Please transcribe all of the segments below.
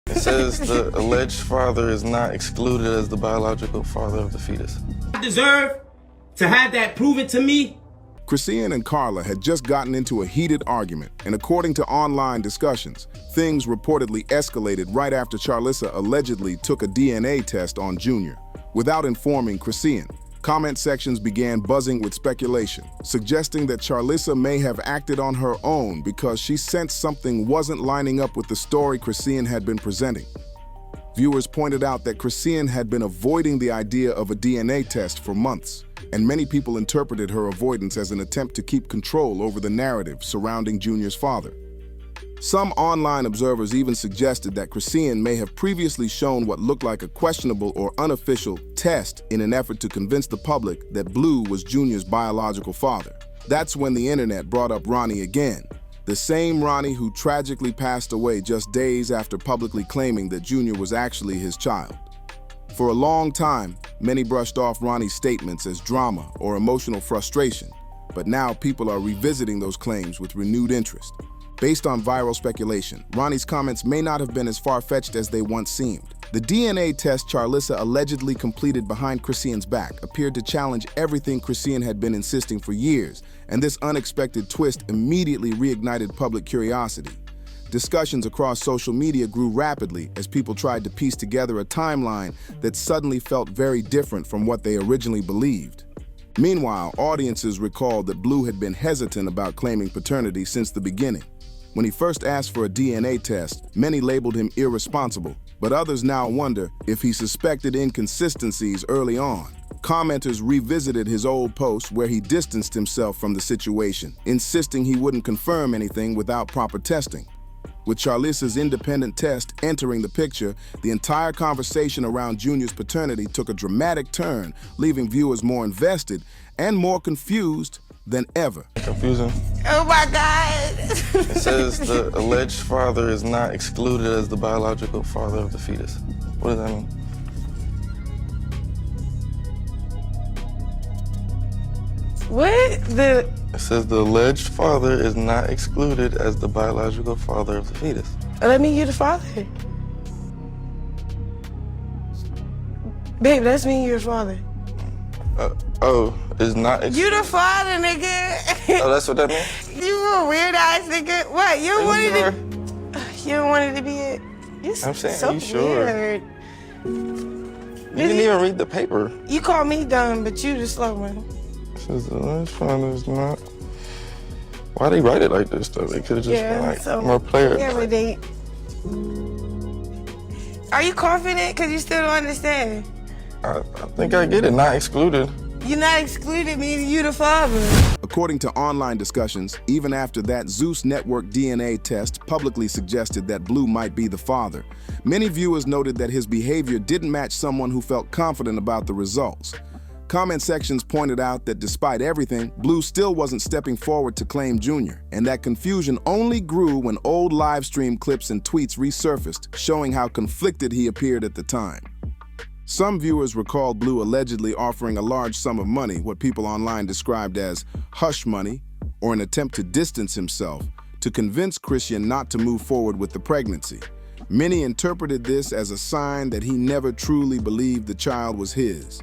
It says the alleged father is not excluded as the biological father of the fetus. I deserve to have that proven to me. Chrisean and Karla had just gotten into a heated argument, and according to online discussions, things reportedly escalated right after Karlissa allegedly took a DNA test on Junior. Without informing Chrisean, comment sections began buzzing with speculation, suggesting that Karlissa may have acted on her own because she sensed something wasn't lining up with the story Chrisean had been presenting. Viewers pointed out that Chrisean had been avoiding the idea of a DNA test for months, and many people interpreted her avoidance as an attempt to keep control over the narrative surrounding Junior's father. Some online observers even suggested that Chrisean may have previously shown what looked like a questionable or unofficial test in an effort to convince the public that Blue was Junior's biological father. That's when the internet brought up Ronnie again, the same Ronnie who tragically passed away just days after publicly claiming that Junior was actually his child. For a long time, many brushed off Ronnie's statements as drama or emotional frustration, but now people are revisiting those claims with renewed interest. Based on viral speculation, Ronnie's comments may not have been as far-fetched as they once seemed. The DNA test Karlissa allegedly completed behind Chrisean's back appeared to challenge everything Chrisean had been insisting for years, and this unexpected twist immediately reignited public curiosity. Discussions across social media grew rapidly as people tried to piece together a timeline that suddenly felt very different from what they originally believed. Meanwhile, audiences recalled that Blue had been hesitant about claiming paternity since the beginning. When he first asked for a DNA test, many labeled him irresponsible, but others now wonder if he suspected inconsistencies early on. Commenters revisited his old post where he distanced himself from the situation, insisting he wouldn't confirm anything without proper testing. With Karlissa's independent test entering the picture, the entire conversation around Junior's paternity took a dramatic turn, leaving viewers more invested and more confused than ever. Confusing. Oh my God! It says the alleged father is not excluded as the biological father of the fetus. What does that mean? What? It says the alleged father is not excluded as the biological father of the fetus. Let me, you the father. Babe, that's me, you're the father. Is not You the father, nigga. Oh, that's what that means? You a weird ass nigga. What? You don't want it to be it. I'm saying, so you sure? weird. You didn't even read the paper. You call me dumb, but you the slow one. It says the alleged father is not. Why they write it like this though? They could have just been like more player. Yeah, but they. Are you confident? Cause you still don't understand. I think I get it. Not excluded. You're not excluded, meaning you the father. According to online discussions, even after that Zeus network DNA test publicly suggested that Blue might be the father, many viewers noted that his behavior didn't match someone who felt confident about the results. Comment sections pointed out that despite everything, Blue still wasn't stepping forward to claim Junior, and that confusion only grew when old live stream clips and tweets resurfaced, showing how conflicted he appeared at the time. Some viewers recalled Blue allegedly offering a large sum of money, what people online described as hush money, or an attempt to distance himself, to convince Chrisean not to move forward with the pregnancy. Many interpreted this as a sign that he never truly believed the child was his.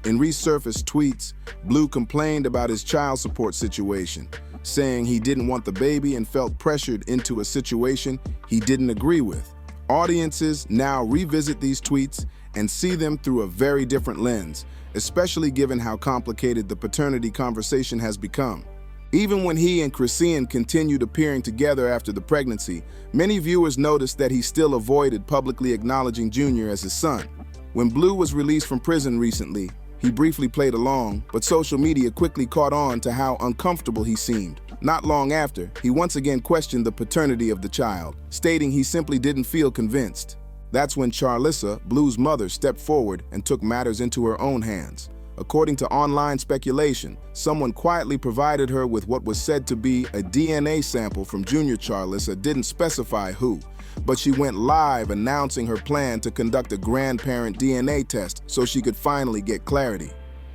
In resurfaced tweets, Blue complained about his child support situation, saying he didn't want the baby and felt pressured into a situation he didn't agree with. Audiences now revisit these tweets and see them through a very different lens, especially given how complicated the paternity conversation has become. Even when he and Chrisean continued appearing together after the pregnancy, many viewers noticed that he still avoided publicly acknowledging Junior as his son. When Blue was released from prison recently, he briefly played along, but social media quickly caught on to how uncomfortable he seemed. Not long after, he once again questioned the paternity of the child, stating he simply didn't feel convinced. That's when Karlissa, Blue's mother, stepped forward and took matters into her own hands. According to online speculation, someone quietly provided her with what was said to be a DNA sample from Junior. Karlissa didn't specify who, but she went live announcing her plan to conduct a Grandparent DNA test so she could finally get clarity.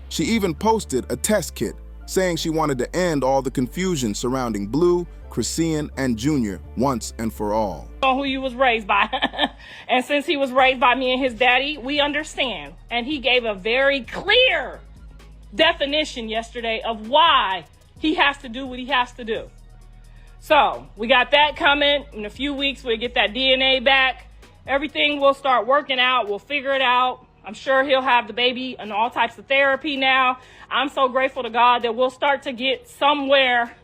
She even posted a test kit, saying she wanted to end all the confusion surrounding Blue, Chrisean, and Junior once and for all. Who you was raised by. And since he was raised by me and his daddy, we understand. And he gave a very clear definition yesterday of why he has to do what he has to do. So we got that coming. In a few weeks, we'll get that DNA back. Everything will start working out. We'll figure it out. I'm sure he'll have the baby and all types of therapy now. I'm so grateful to God that we'll start to get somewhere.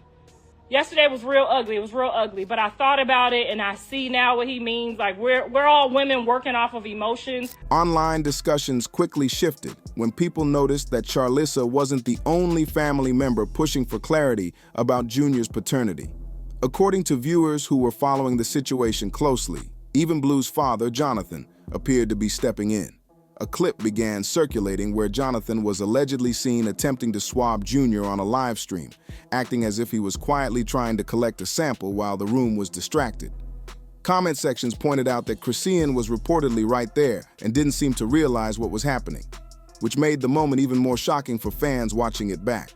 Yesterday was real ugly. It was real ugly. But I thought about it and I see now what he means. Like we're all women working off of emotions. Online discussions quickly shifted when people noticed that Karlissa wasn't the only family member pushing for clarity about Junior's paternity. According to viewers who were following the situation closely, even Blue's father, Jonathan, appeared to be stepping in. A clip began circulating where Jonathan was allegedly seen attempting to swab Junior on a live stream, acting as if he was quietly trying to collect a sample while the room was distracted. Comment sections pointed out that Chrisean was reportedly right there and didn't seem to realize what was happening, which made the moment even more shocking for fans watching it back.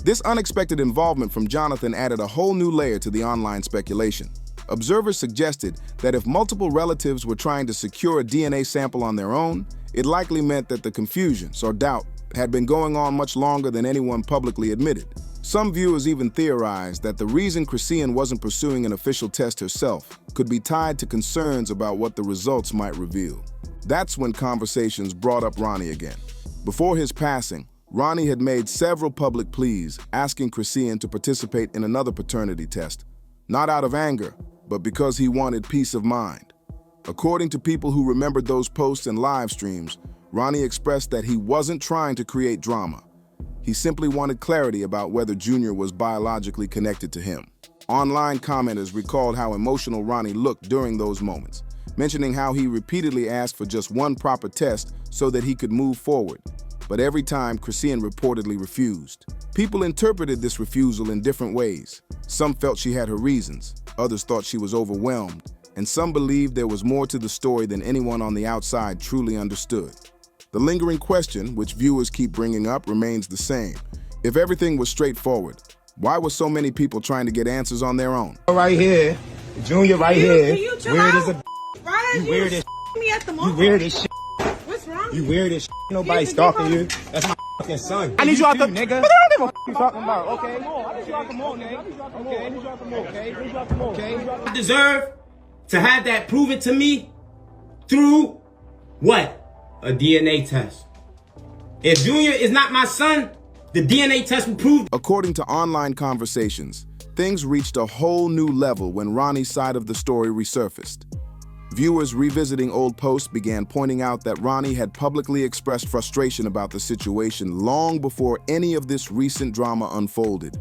This unexpected involvement from Jonathan added a whole new layer to the online speculation. Observers suggested that if multiple relatives were trying to secure a DNA sample on their own, it likely meant that the confusions or doubt had been going on much longer than anyone publicly admitted. Some viewers even theorized that the reason Chrisean wasn't pursuing an official test herself could be tied to concerns about what the results might reveal. That's when conversations brought up Ronnie again. Before his passing, Ronnie had made several public pleas asking Chrisean to participate in another paternity test, not out of anger, but because he wanted peace of mind. According to people who remembered those posts and live streams, Ronnie expressed that he wasn't trying to create drama. He simply wanted clarity about whether Junior was biologically connected to him. Online commenters recalled how emotional Ronnie looked during those moments, mentioning how he repeatedly asked for just one proper test so that he could move forward. But every time, Chrisean reportedly refused. People interpreted this refusal in different ways. Some felt she had her reasons, others thought she was overwhelmed, and some believed there was more to the story than anyone on the outside truly understood. The lingering question, which viewers keep bringing up, remains the same. If everything was straightforward, why were so many people trying to get answers on their own? Right here, Junior right here. Weird as a You weird as me at the mall. You weird as shit. What's wrong? You weird as shit. Nobody stalking you. That's my fucking son. I need you out the nigga. What you talking about? Okay, I need you out the mall, nigga. Okay, I need you out the mall. Okay, I need you out the mall. Okay. I deserve to have that proven to me through what? A DNA test. If Junior is not my son, the DNA test will prove. According to online conversations, things reached a whole new level when Ronnie's side of the story resurfaced. Viewers revisiting old posts began pointing out that Ronnie had publicly expressed frustration about the situation long before any of this recent drama unfolded.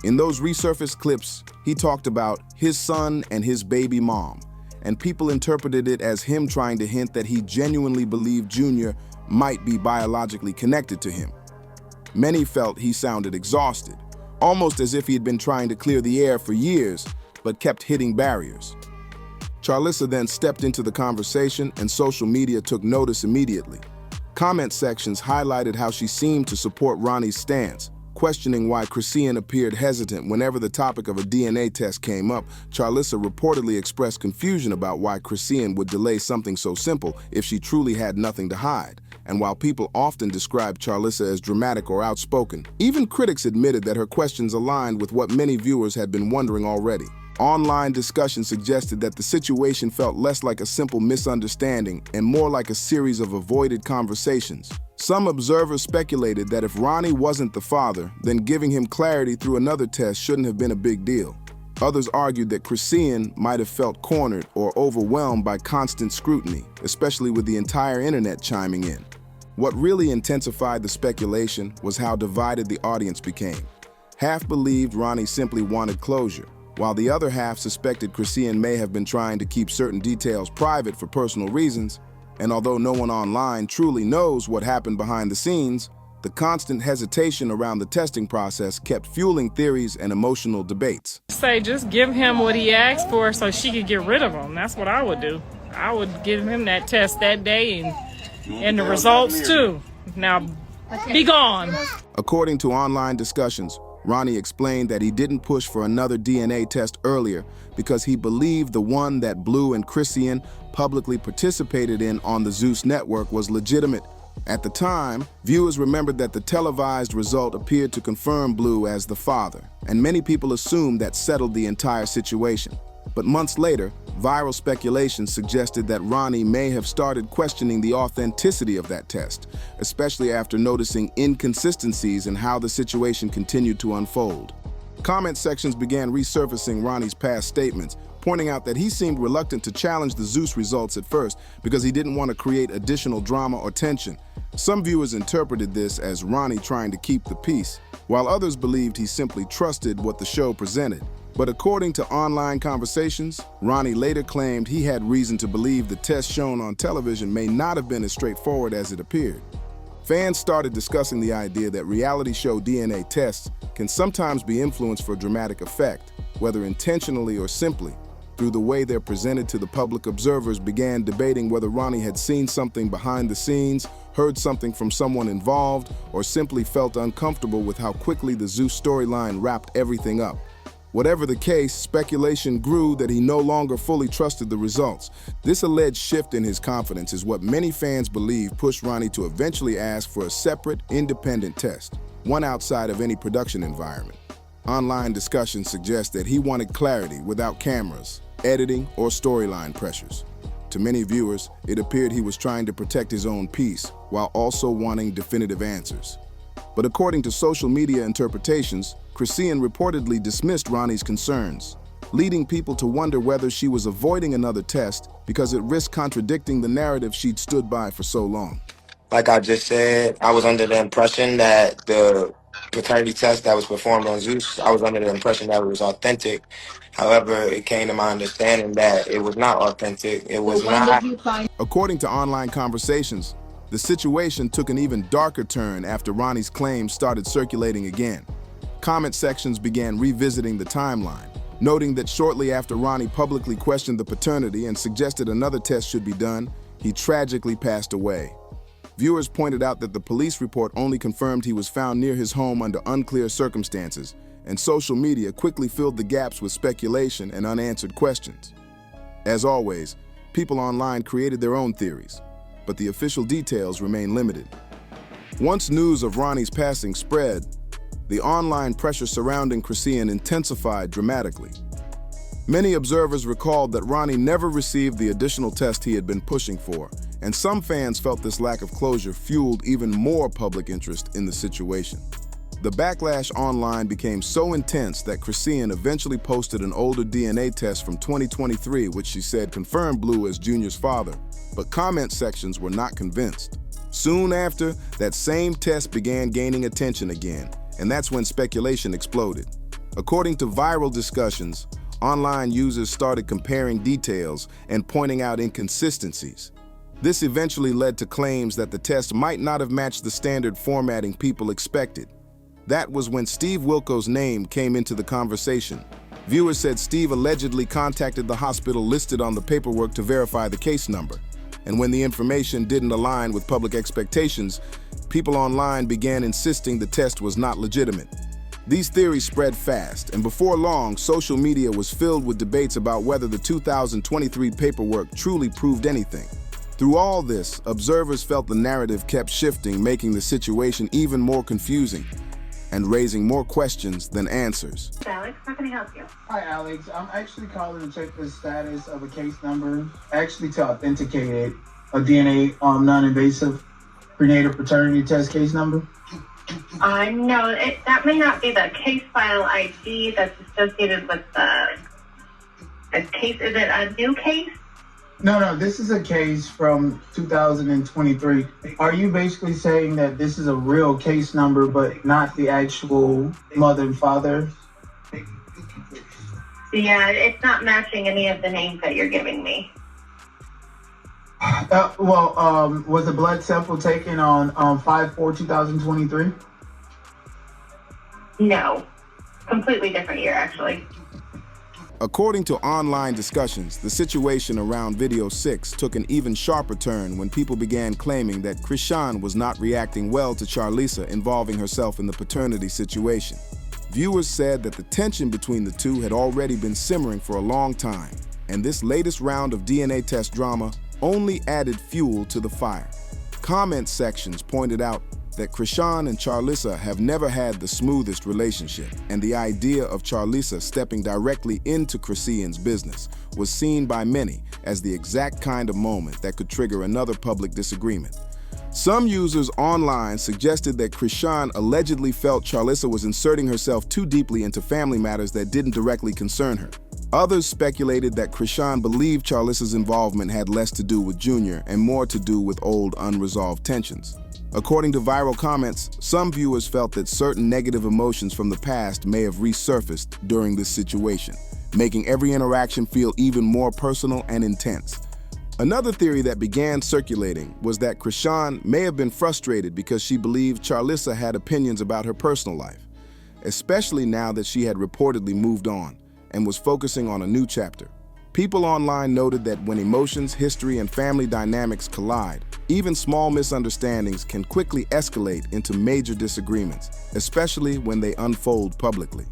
In those resurfaced clips, he talked about his son and his baby mom, and people interpreted it as him trying to hint that he genuinely believed Junior might be biologically connected to him. Many felt he sounded exhausted, almost as if he had been trying to clear the air for years, but kept hitting barriers. Karlissa then stepped into the conversation and social media took notice immediately. Comment sections highlighted how she seemed to support Ronnie's stance, questioning why Chrisean appeared hesitant whenever the topic of a DNA test came up. Karlissa reportedly expressed confusion about why Chrisean would delay something so simple if she truly had nothing to hide. And while people often describe Karlissa as dramatic or outspoken, even critics admitted that her questions aligned with what many viewers had been wondering already. Online discussion suggested that the situation felt less like a simple misunderstanding and more like a series of avoided conversations. Some observers speculated that if Ronnie wasn't the father, then giving him clarity through another test shouldn't have been a big deal. Others argued that Chrisean might have felt cornered or overwhelmed by constant scrutiny, especially with the entire internet chiming in. What really intensified the speculation was how divided the audience became. Half believed Ronnie simply wanted closure, while the other half suspected Chrisean may have been trying to keep certain details private for personal reasons. And although no one online truly knows what happened behind the scenes, the constant hesitation around the testing process kept fueling theories and emotional debates. Say just give him what he asked for so she could get rid of him. That's what I would do. I would give him that test that day and the results too. Now, Be gone. According to online discussions, Ronnie explained that he didn't push for another DNA test earlier because he believed the one that Blue and Chrisean publicly participated in on the Zeus network was legitimate. At the time, viewers remembered that the televised result appeared to confirm Blue as the father, and many people assumed that settled the entire situation. But months later, viral speculation suggested that Ronnie may have started questioning the authenticity of that test, especially after noticing inconsistencies in how the situation continued to unfold. Comment sections began resurfacing Ronnie's past statements, pointing out that he seemed reluctant to challenge the Zeus results at first because he didn't want to create additional drama or tension. Some viewers interpreted this as Ronnie trying to keep the peace, while others believed he simply trusted what the show presented. But according to online conversations, Ronnie later claimed he had reason to believe the test shown on television may not have been as straightforward as it appeared. Fans started discussing the idea that reality show DNA tests can sometimes be influenced for dramatic effect, whether intentionally or simply. Through the way they're presented to the public, observers began debating whether Ronnie had seen something behind the scenes, heard something from someone involved, or simply felt uncomfortable with how quickly the Zeus storyline wrapped everything up. Whatever the case, speculation grew that he no longer fully trusted the results. This alleged shift in his confidence is what many fans believe pushed Ronnie to eventually ask for a separate, independent test, one outside of any production environment. Online discussions suggest that he wanted clarity without cameras, editing, or storyline pressures. To many viewers, it appeared he was trying to protect his own peace while also wanting definitive answers. But according to social media interpretations, Chrisean reportedly dismissed Ronnie's concerns, leading people to wonder whether she was avoiding another test because it risked contradicting the narrative she'd stood by for so long. Like I just said, I was under the impression that the paternity test that was performed on Zeus, I was under the impression that it was authentic. However, it came to my understanding that it was not authentic. It was not. According to online conversations, the situation took an even darker turn after Ronnie's claims started circulating again. Comment sections began revisiting the timeline, noting that shortly after Ronnie publicly questioned the paternity and suggested another test should be done, he tragically passed away. Viewers pointed out that the police report only confirmed he was found near his home under unclear circumstances, and social media quickly filled the gaps with speculation and unanswered questions. As always, people online created their own theories, but the official details remain limited. Once news of Ronnie's passing spread, the online pressure surrounding Chrisean intensified dramatically. Many observers recalled that Ronnie never received the additional test he had been pushing for, and some fans felt this lack of closure fueled even more public interest in the situation. The backlash online became so intense that Chrisean eventually posted an older DNA test from 2023, which she said confirmed Blue as Junior's father, but comment sections were not convinced. Soon after, that same test began gaining attention again, and that's when speculation exploded. According to viral discussions, online users started comparing details and pointing out inconsistencies. This eventually led to claims that the test might not have matched the standard formatting people expected. That was when Steve Wilko's name came into the conversation. Viewers said Steve allegedly contacted the hospital listed on the paperwork to verify the case number. And when the information didn't align with public expectations, people online began insisting the test was not legitimate. These theories spread fast, and before long, social media was filled with debates about whether the 2023 paperwork truly proved anything. Through all this, observers felt the narrative kept shifting, making the situation even more confusing and raising more questions than answers. Alex, how can I help you? Hi, Alex. I'm actually calling to check the status of a case number, actually to authenticate it, a DNA non-invasive prenatal paternity test case number. No, that may not be the case file ID that's associated with the case. Is it a new case? No, this is a case from 2023. Are you basically saying that this is a real case number, but not the actual mother and father? Yeah, it's not matching any of the names that you're giving me. Was the blood sample taken on 5/4/2023? No, completely different year, actually. According to online discussions, the situation around video 6 took an even sharper turn when people began claiming that Chrisean was not reacting well to Karlissa involving herself in the paternity situation. Viewers said that the tension between the two had already been simmering for a long time, and this latest round of DNA test drama only added fuel to the fire. Comment sections pointed out that Chrisean and Karlissa have never had the smoothest relationship, and the idea of Karlissa stepping directly into Chrisean's business was seen by many as the exact kind of moment that could trigger another public disagreement. Some users online suggested that Chrisean allegedly felt Karlissa was inserting herself too deeply into family matters that didn't directly concern her. Others speculated that Chrisean believed Karlissa's involvement had less to do with Junior and more to do with old unresolved tensions. According to viral comments, some viewers felt that certain negative emotions from the past may have resurfaced during this situation, making every interaction feel even more personal and intense. Another theory that began circulating was that Chrisean may have been frustrated because she believed Karlissa had opinions about her personal life, especially now that she had reportedly moved on and was focusing on a new chapter. People online noted that when emotions, history, and family dynamics collide, even small misunderstandings can quickly escalate into major disagreements, especially when they unfold publicly.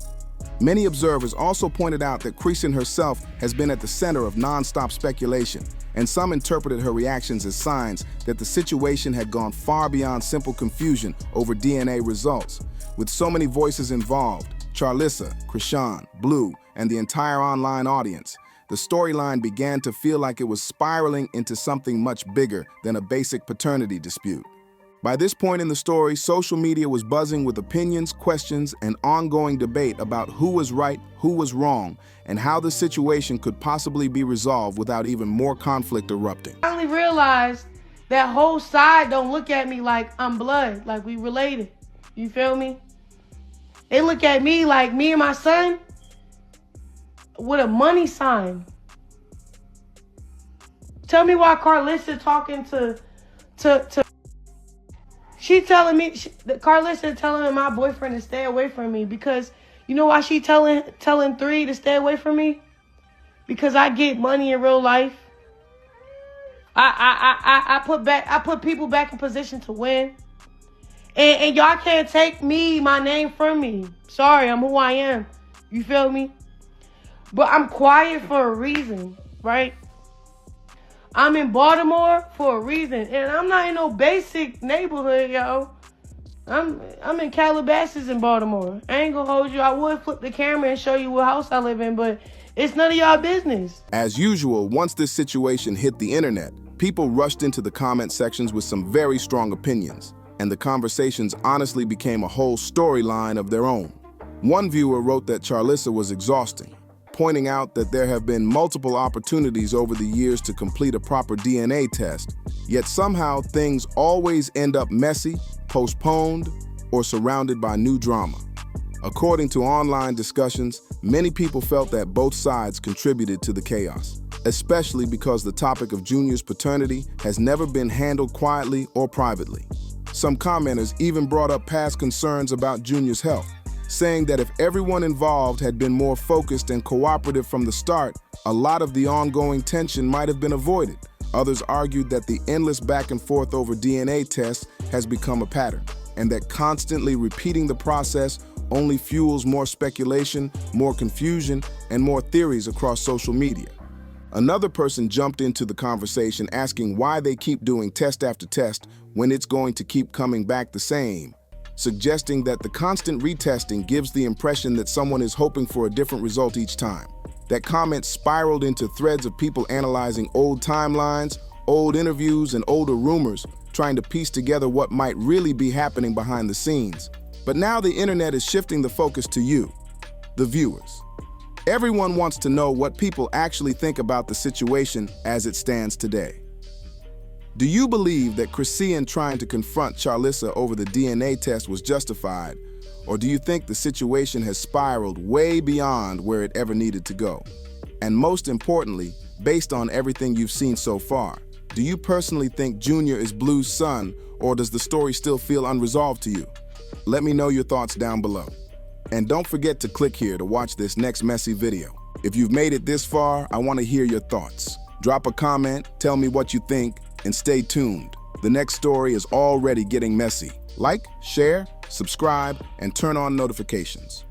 Many observers also pointed out that Chrisean herself has been at the center of nonstop speculation, and some interpreted her reactions as signs that the situation had gone far beyond simple confusion over DNA results. With so many voices involved, Karlissa, Chrisean, Blue, and the entire online audience, the storyline began to feel like it was spiraling into something much bigger than a basic paternity dispute. By this point in the story, social media was buzzing with opinions, questions, and ongoing debate about who was right, who was wrong, and how the situation could possibly be resolved without even more conflict erupting. I only realized that whole side don't look at me like I'm blood, like we related. You feel me? They look at me like me and my son with a money sign. Tell me why Karlissa talking to she telling me, Karlissa telling my boyfriend to stay away from me because you know why she telling 3 to stay away from me? Because I get money in real life. I put people back in position to win. And y'all can't take my name from me. Sorry, I'm who I am. You feel me? But I'm quiet for a reason, right? I'm in Baltimore for a reason. And I'm not in no basic neighborhood, yo. I'm in Calabasas in Baltimore. I ain't gonna hold you. I would flip the camera and show you what house I live in, but it's none of y'all business. As usual, once this situation hit the internet, people rushed into the comment sections with some very strong opinions, and the conversations honestly became a whole storyline of their own. One viewer wrote that Karlissa was exhausting, pointing out that there have been multiple opportunities over the years to complete a proper DNA test, yet somehow things always end up messy, postponed, or surrounded by new drama. According to online discussions, many people felt that both sides contributed to the chaos, especially because the topic of Junior's paternity has never been handled quietly or privately. Some commenters even brought up past concerns about Junior's health, saying that if everyone involved had been more focused and cooperative from the start, a lot of the ongoing tension might have been avoided. Others argued that the endless back and forth over DNA tests has become a pattern, and that constantly repeating the process only fuels more speculation, more confusion, and more theories across social media. Another person jumped into the conversation asking why they keep doing test after test when it's going to keep coming back the same, suggesting that the constant retesting gives the impression that someone is hoping for a different result each time. That comment spiraled into threads of people analyzing old timelines, old interviews, and older rumors, trying to piece together what might really be happening behind the scenes. But now the internet is shifting the focus to you, the viewers. Everyone wants to know what people actually think about the situation as it stands today. Do you believe that Chrisean trying to confront Karlissa over the DNA test was justified, or do you think the situation has spiraled way beyond where it ever needed to go? And most importantly, based on everything you've seen so far, do you personally think Junior is Blue's son, or does the story still feel unresolved to you? Let me know your thoughts down below. And don't forget to click here to watch this next messy video. If you've made it this far, I want to hear your thoughts. Drop a comment, tell me what you think, and stay tuned. The next story is already getting messy. Like, share, subscribe, and turn on notifications.